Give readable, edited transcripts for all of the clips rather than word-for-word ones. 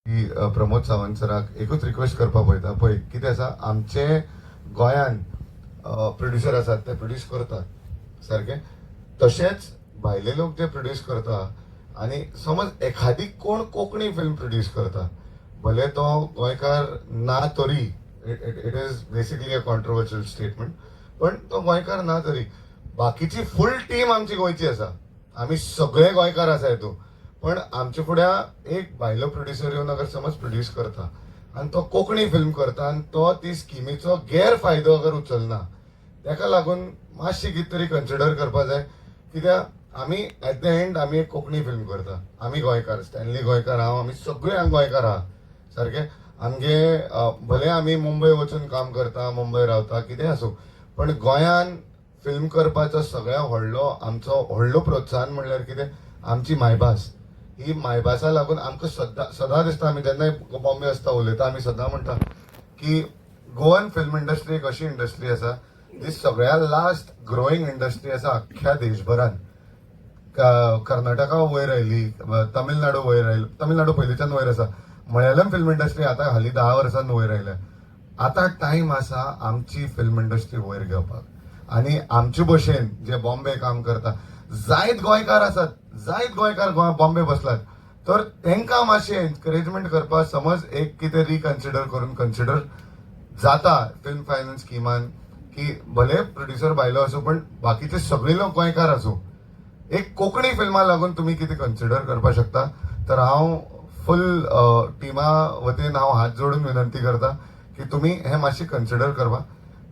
की प्रमोद सावंत सराक एकूच रिक्वेस्ट करपा पळयता पळय कितें आसा आमचे गोंयान प्रोड्युसर आसात ते प्रोड्यूस करतात सारके तशेंच भायले लोक जे प्रोड्यूस करता आनी समज एखादी कोण कोंकणी फिल्म प्रोड्यूस करता भले तो गोंयकार ना तरी it is basically a controversial statement पण तो गोंयकार ना तरी बाकीची फुल टीम आमची गोंयची आसा आमी सगळे गोंयकार आसा हितून पण आमच्या फुड्या एक भायलो प्रोड्युसर येवन अगर समज प्रोड्यूस करता आनी तो कोंकणी फिल्म करता आनी तो ती स्किमीचो गैरफायदो अगर उचलना ताका लागून मातशी कितें तरी कन्सिडर करपा जाय कित्याक आमी एट द एंड आमी एक कोंकणी फिल्म करता आमी गोंयकार स्टॅनली गोंयकार हांव आमी सगळे हांगा गोंयकार आहा सारके आमगे भले आमी मुंबय वचून काम करता मुंबय रावता कितें आसूं पण गोंयान फिल्म करपाचो सगळ्यात व्हडलो आमचो व्हडलो प्रोत्साहन म्हणल्यार कितें आमची मायभास ही मायभासा लागून आमकां सदां दिसता आमी जेन्नाय बॉम्बे आसता उलयता आमी सदां म्हणटा की गोवन फिल्म इंडस्ट्री एक अशी इंडस्ट्री आसा जी सगळ्यात लास्ट ग्रोईंग इंडस्ट्री आसा अख्ख्या देशभरान कर्नाटका वयर आयली तमिळनाडू वयर आयली तमिळनाडू पयलींच्यान वयर आसा मलयालम फिल्म इंडस्ट्री आतां हालीं 10 वर्सांन वयर आयल्या आतां टायम आसा आमची फिल्म इंडस्ट्री वयर घेवपाक आनी आमचे भशेन जे बॉम्बे काम करता जायत गोंयकार आसात जायत गोंयकार बॉम्बे बसलात तर तांकां मातशें एनकरेजमेंट करपाक समज एक कितें रिकन्सिडर करून कन्सिडर जाता फिल्म फायनान्स स्किमान की भले प्रोड्युसर भायलो आसूं पण बाकीचे सगळे लोक गोंयकार आसूं एक कोंकणी फिल्मा लागून तुम्ही कितें कन्सिडर करपाक शकता तर हांव फुल टिमा वतीन हांव हात जोडून विनंती करता की तुम्ही हे मातशें कन्सिडर करपा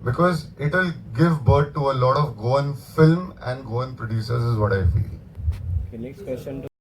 because it will give birth to a lot of Goan film and Goan producers is what I feel. Okay, next question.